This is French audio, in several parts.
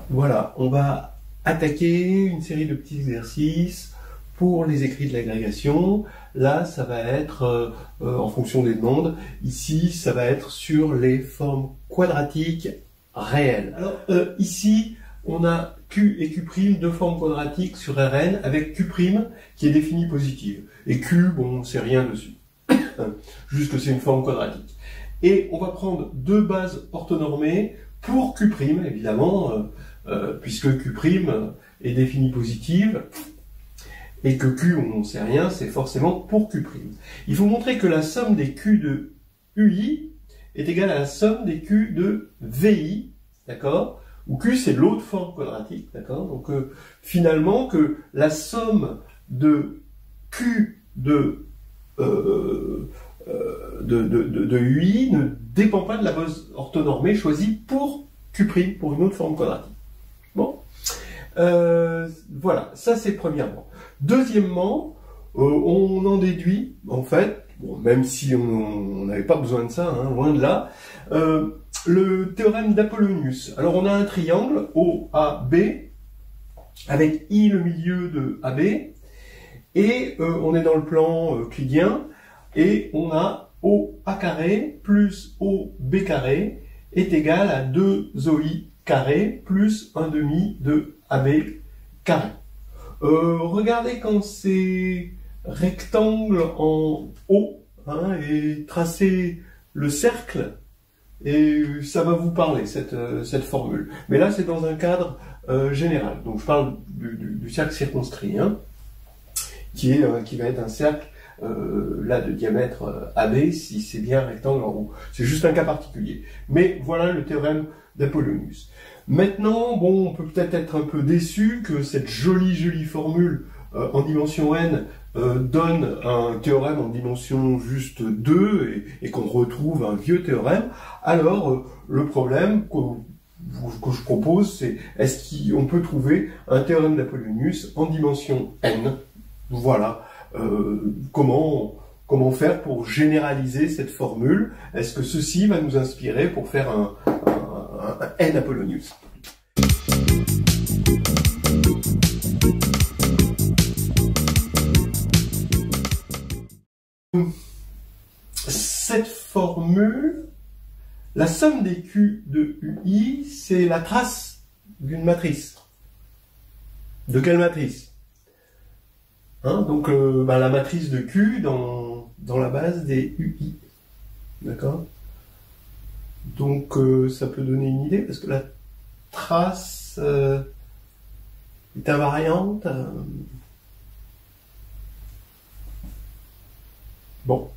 Voilà, on va attaquer une série de petits exercices pour les écrits de l'agrégation. Là, ça va être, en fonction des demandes, ici, ça va être sur les formes quadratiques réelles. Alors, ici, on a Q et Q', deux formes quadratiques sur Rn, avec Q' qui est définie positive. Et Q, bon, c'est rien dessus. Juste que c'est une forme quadratique. Et on va prendre deux bases orthonormées pour Q', évidemment, puisque Q' est définie positive, et que Q, on n'en sait rien, c'est forcément pour Q'. Il faut montrer que la somme des Q de UI est égale à la somme des Q de VI, d'accord? Où Q, c'est l'autre forme quadratique, d'accord? Donc, finalement, que la somme de Q de UI ne dépend pas de la base orthonormée choisie pour Q', pour une autre forme quadratique. Bon, voilà, ça c'est premièrement. Deuxièmement, on en déduit, en fait, bon, même si on n'avait pas besoin de ça, hein, loin de là, le théorème d'Apollonius. Alors on a un triangle OAB avec I le milieu de AB, et on est dans le plan euclidien, et on a OA carré plus OB carré est égal à 2OI carré plus 1 demi de AB carré. Regardez quand c'est rectangle en O, hein, et tracez le cercle, et ça va vous parler, cette formule. Mais là, c'est dans un cadre général. Donc, je parle du cercle circonscrit, hein, qui va être un cercle là de diamètre AB, si c'est bien un rectangle en haut. C'est juste un cas particulier. Mais voilà le théorème d'Apollonius. Maintenant, bon, on peut peut-être être un peu déçu que cette jolie formule en dimension n donne un théorème en dimension juste 2 et qu'on retrouve un vieux théorème. Alors, le problème que je propose, c'est est-ce qu'on peut trouver un théorème d'Apollonius en dimension n? Voilà. Comment faire pour généraliser cette formule? Est-ce que ceci va nous inspirer pour faire un N Apollonius? Cette formule, la somme des Q de UI, c'est la trace d'une matrice. De quelle matrice? Hein, donc la matrice de Q dans la base des UI. D'accord? Donc ça peut donner une idée, parce que la trace est invariante. Bon.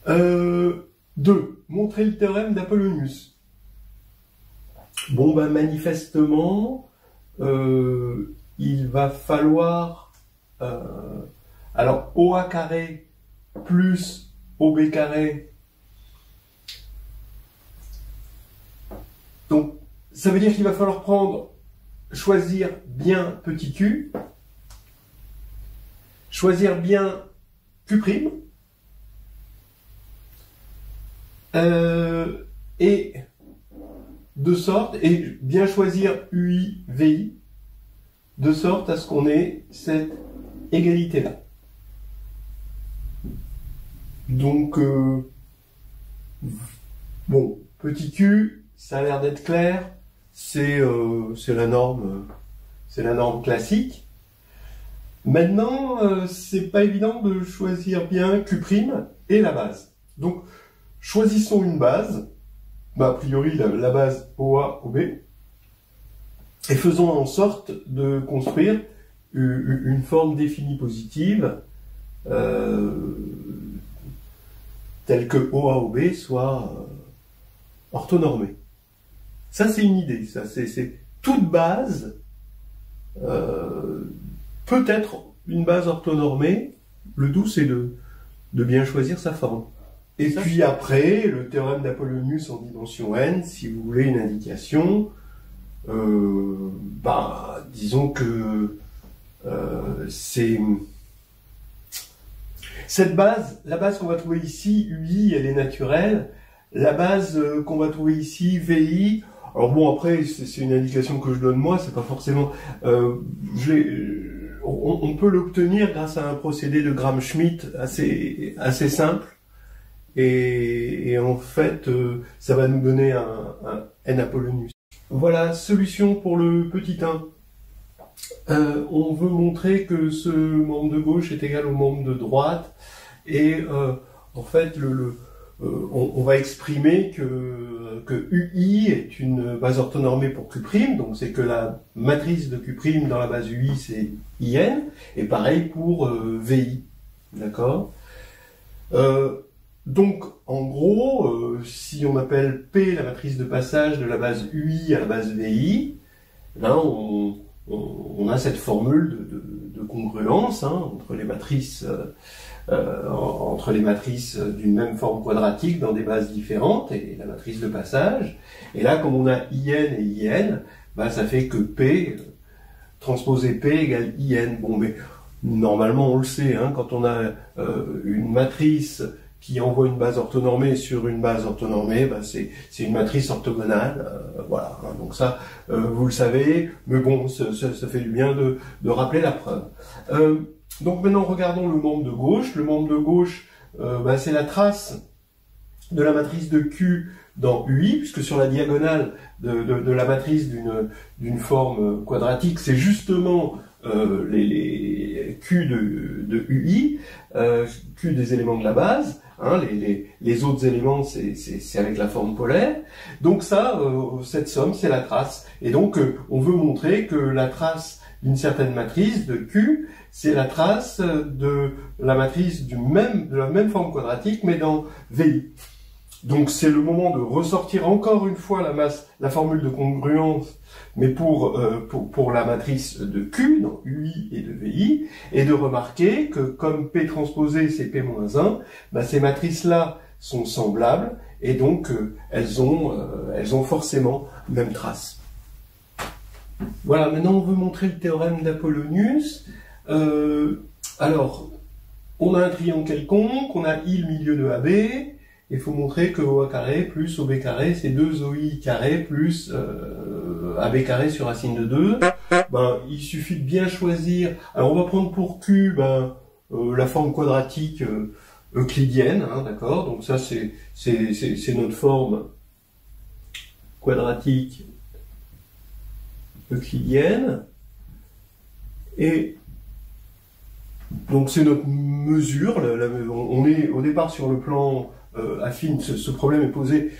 2. Montrer le théorème d'Apollonius. Bon, ben manifestement, il va falloir... alors, OA carré plus OB carré. Donc, ça veut dire qu'il va falloir choisir bien petit q, choisir bien Q', et de sorte, et bien choisir UI, VI, de sorte à ce qu'on ait cette égalité-là. Donc, bon, petit q, ça a l'air d'être clair, c'est la norme classique. Maintenant, c'est pas évident de choisir bien Q' et la base. Donc, choisissons une base, a priori la base OA-OB, et faisons en sorte de construire une forme définie positive telle que OA-OB soit orthonormée. Ça, c'est une idée. Ça, c'est toute base peut être une base orthonormée. Le tout, c'est de bien choisir sa forme. Et puis après, le théorème d'Apollonius en dimension n, si vous voulez une indication, disons que c'est cette base, la base qu'on va trouver ici, UI, elle est naturelle. La base qu'on va trouver ici, VI, Alors bon, après, c'est une indication que je donne moi, c'est pas forcément... on peut l'obtenir grâce à un procédé de Gram-Schmidt assez simple. Et en fait, ça va nous donner un N Apollonius. Voilà, solution pour le petit 1. On veut montrer que ce membre de gauche est égal au membre de droite. Et en fait, on va exprimer que UI est une base orthonormée pour Q', donc c'est que la matrice de Q' dans la base UI c'est IN, et pareil pour VI, d'accord. Donc en gros, si on appelle P la matrice de passage de la base UI à la base VI, là on a cette formule de congruence entre les matrices d'une même forme quadratique dans des bases différentes et la matrice de passage. Et là, comme on a IN et IN, bah, ça fait que P, transposé P égale IN. Bon, mais normalement, on le sait, hein, quand on a une matrice qui envoie une base orthonormée sur une base orthonormée, bah, c'est une matrice orthogonale. Voilà, hein, donc ça, vous le savez, mais bon, ça fait du bien de rappeler la preuve. Donc maintenant, regardons le membre de gauche. Le membre de gauche, bah, c'est la trace de la matrice de Q dans UI, puisque sur la diagonale de la matrice d'une forme quadratique, c'est justement les Q de UI, Q des éléments de la base. Hein, les autres éléments, c'est avec la forme polaire. Donc ça, cette somme, c'est la trace. Et donc, on veut montrer que la trace d'une certaine matrice de Q, c'est la trace de la matrice de la même forme quadratique, mais dans VI. Donc c'est le moment de ressortir encore une fois la formule de congruence, mais pour la matrice de Q, dans UI et de VI, et de remarquer que comme P transposé c'est P-1, bah, ces matrices-là sont semblables, et donc elles ont forcément même trace. Voilà, maintenant on veut montrer le théorème d'Apollonius. Alors, on a un triangle quelconque, on a I le milieu de AB, il faut montrer que OA carré plus OB carré, c'est 2 OI carré plus AB carré sur racine de 2. Ben, il suffit de bien choisir. Alors, on va prendre pour Q la forme quadratique euclidienne, hein, d'accord. Donc ça, c'est notre forme quadratique euclidienne. Et donc c'est notre mesure. On est au départ sur le plan affine. Ce problème est posé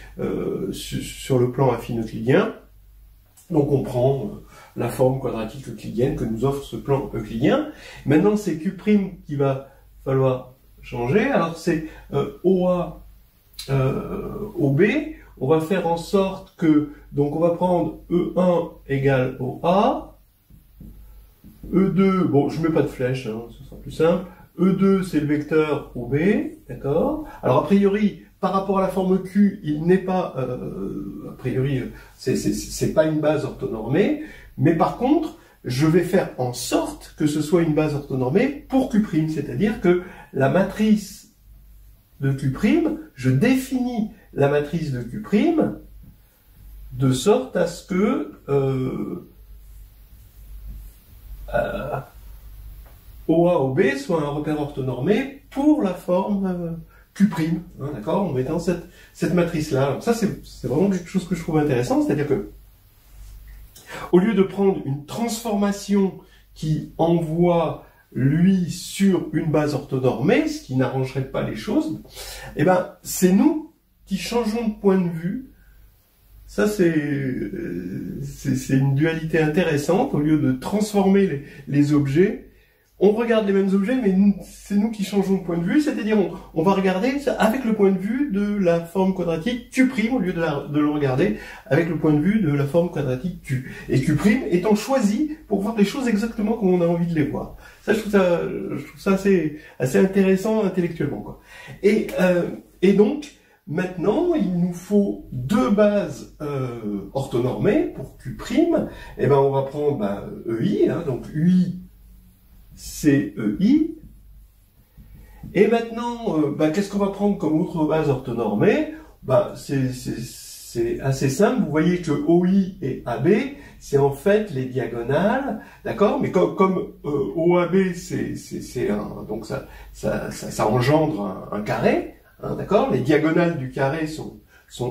sur le plan affine euclidien. Donc on prend la forme quadratique euclidienne que nous offre ce plan euclidien. Maintenant c'est Q' qui va falloir changer. Alors c'est OA OB. On va faire en sorte que, donc on va prendre E1 égale OA, E2, bon je mets pas de flèche, hein, ce sera plus simple, E2 c'est le vecteur OB, d'accord. Alors a priori, par rapport à la forme Q, il n'est pas, a priori, c'est pas une base orthonormée, mais par contre, je vais faire en sorte que ce soit une base orthonormée pour Q', c'est-à-dire que la matrice de Q', je définis la matrice de Q' de sorte à ce que OA-OB soit un repère orthonormé pour la forme Q', hein, d'accord, en mettant cette matrice-là. Alors ça, c'est vraiment quelque chose que je trouve intéressant, c'est-à-dire que au lieu de prendre une transformation qui envoie lui sur une base orthonormée, ce qui n'arrangerait pas les choses, eh ben, c'est nous qui changeons de point de vue. Ça, c'est une dualité intéressante. Au lieu de transformer les objets, on regarde les mêmes objets, mais c'est nous qui changeons de point de vue, c'est-à-dire on va regarder avec le point de vue de la forme quadratique Q', au lieu de le regarder avec le point de vue de la forme quadratique Q. Et Q' étant choisi pour voir les choses exactement comme on a envie de les voir. Ça, je trouve ça assez intéressant intellectuellement, quoi. Et donc, maintenant, il nous faut deux bases orthonormées pour Q'. Et ben, on va prendre EI, hein, donc UI c'est EI. Et maintenant, qu'est-ce qu'on va prendre comme autre base orthonormée? C'est c'est assez simple. Vous voyez que OI et AB, c'est en fait les diagonales, d'accord? Mais comme OAB, c'est un, donc ça engendre un carré, hein, d'accord? Les diagonales du carré sont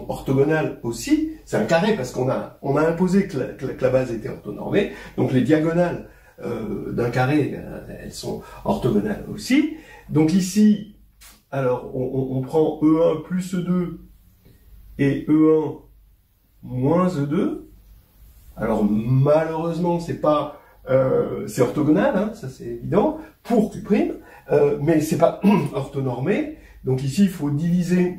orthogonales aussi. C'est un carré parce qu'on a imposé que la base était orthonormée. Donc les diagonales d'un carré, elles sont orthogonales aussi. Donc ici, alors on prend E1 plus E2 et E1 moins E2. Alors malheureusement, c'est pas c'est orthogonal, hein, ça c'est évident, pour Q', mais c'est pas orthonormé. Donc ici, il faut diviser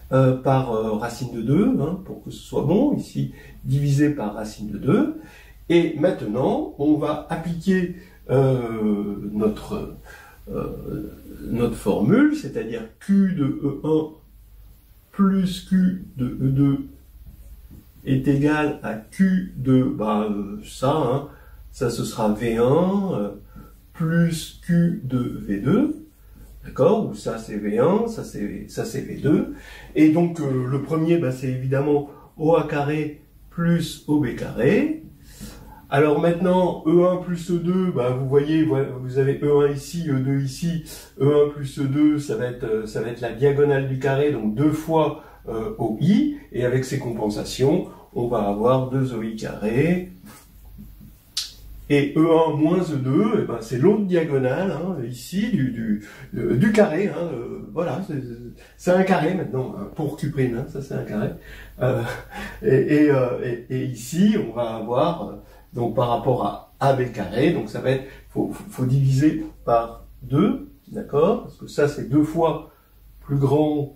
par racine de 2, hein, pour que ce soit bon. Ici, divisé par racine de 2. Et maintenant, on va appliquer notre formule, c'est-à-dire Q de E1 plus Q de E2 est égal à Q de ça ce sera V1 plus Q de V2, d'accord, ou ça c'est V1, ça c'est V2, et donc le premier c'est évidemment OA carré plus OB carré. Alors maintenant, E1 plus E2, vous voyez, vous avez E1 ici, E2 ici, E1 plus E2, ça va être la diagonale du carré, donc 2 fois OI, et avec ces compensations, on va avoir 2 OI carré, et E1 moins E2, c'est l'autre diagonale, hein, ici, du carré, hein, voilà, c'est un carré maintenant, hein, pour Q', hein, ça c'est un carré, et ici, on va avoir... donc par rapport à AB carré, donc ça va être, faut diviser par 2, d'accord? Parce que ça c'est 2 fois plus grand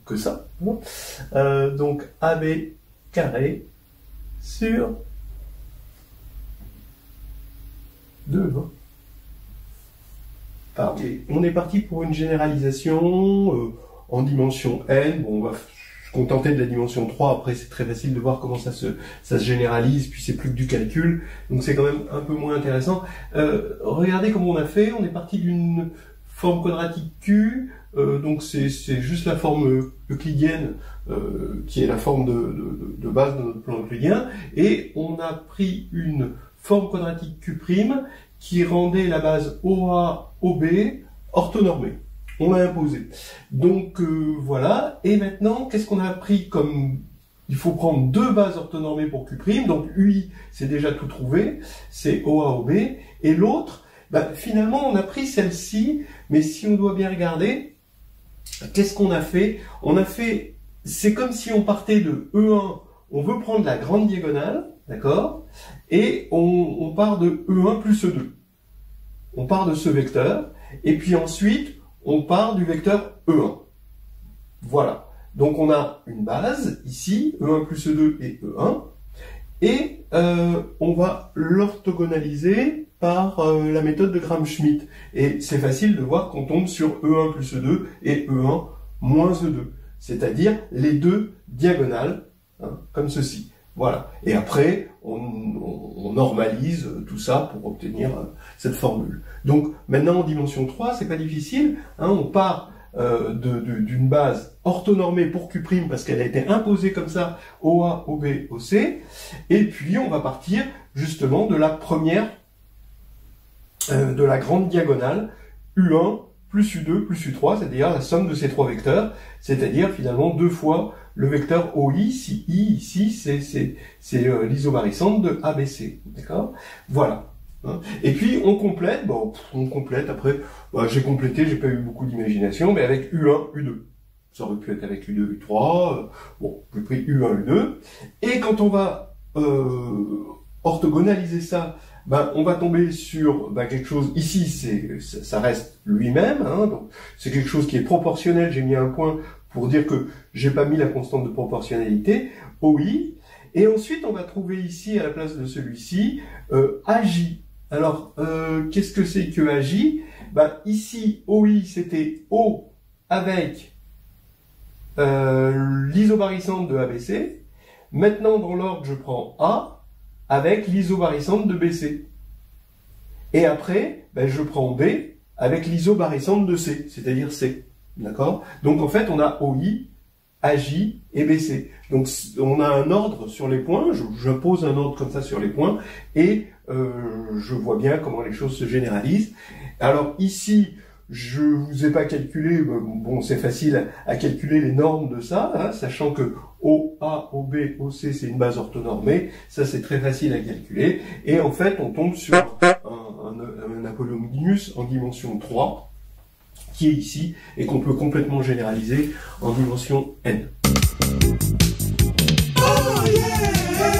que ça. Donc AB carré sur 2. Et on est parti pour une généralisation en dimension n. Bon, on va se contenter de la dimension 3, après c'est très facile de voir comment ça se généralise, puis c'est plus que du calcul, donc c'est quand même un peu moins intéressant. Regardez comment on a fait, on est parti d'une forme quadratique Q, donc c'est juste la forme euclidienne qui est la forme de base de notre plan euclidien, et on a pris une forme quadratique Q' qui rendait la base OA, OB orthonormée. On l'a imposé. Donc voilà. Et maintenant, qu'est-ce qu'on a appris comme... Il faut prendre 2 bases orthonormées pour Q'. Donc UI, c'est déjà tout trouvé. C'est OA, OB. Et l'autre, finalement, on a pris celle-ci. Mais si on doit bien regarder, qu'est-ce qu'on a fait? On a fait... C'est comme si on partait de E1. On veut prendre la grande diagonale. D'accord? Et on part de E1 plus E2. On part de ce vecteur. Et puis ensuite... on part du vecteur E1. Voilà. Donc on a une base, ici, E1 plus E2 et E1, et on va l'orthogonaliser par la méthode de Gram-Schmidt. Et c'est facile de voir qu'on tombe sur E1 plus E2 et E1 moins E2, c'est-à-dire les deux diagonales, hein, comme ceci. Voilà. Et après, on normalise tout ça pour obtenir cette formule. Donc, maintenant, en dimension 3, c'est pas difficile. Hein, on part d'une base orthonormée pour Q', parce qu'elle a été imposée comme ça, OA, OB, OC. Et puis, on va partir, justement, de la première, de la grande diagonale, U1 plus U2 plus U3, c'est-à-dire la somme de ces 3 vecteurs, c'est-à-dire, finalement, 2 fois le vecteur OI, si I, ici, c'est l'isobarycentre de ABC. D'accord? Voilà. Et puis, on complète, après, j'ai complété, j'ai pas eu beaucoup d'imagination, mais avec U1, U2. Ça aurait pu être avec U2, U3, j'ai pris U1, U2. Et quand on va orthogonaliser ça, on va tomber sur quelque chose, ici, ça reste lui-même, hein, donc c'est quelque chose qui est proportionnel, j'ai mis un point pour dire que j'ai pas mis la constante de proportionnalité, OI, et ensuite on va trouver ici, à la place de celui-ci, AJ. Alors, qu'est-ce que c'est que AJ? Ici, OI, c'était O avec l'isobarycentre de ABC. Maintenant, dans l'ordre, je prends A avec l'isobarycentre de BC. Et après, je prends B avec l'isobarycentre de C, c'est-à-dire C. D'accord? Donc, en fait, on a OI AJ et BC. Donc on a un ordre sur les points, je pose un ordre comme ça sur les points, et je vois bien comment les choses se généralisent. Alors ici, je vous ai pas calculé, bon c'est facile à calculer les normes de ça, hein, sachant que OA, OB, OC c'est une base orthonormée, ça c'est très facile à calculer, et en fait on tombe sur un Apollonius en dimension 3, qui est ici, et qu'on peut complètement généraliser en dimension n. Oh yeah!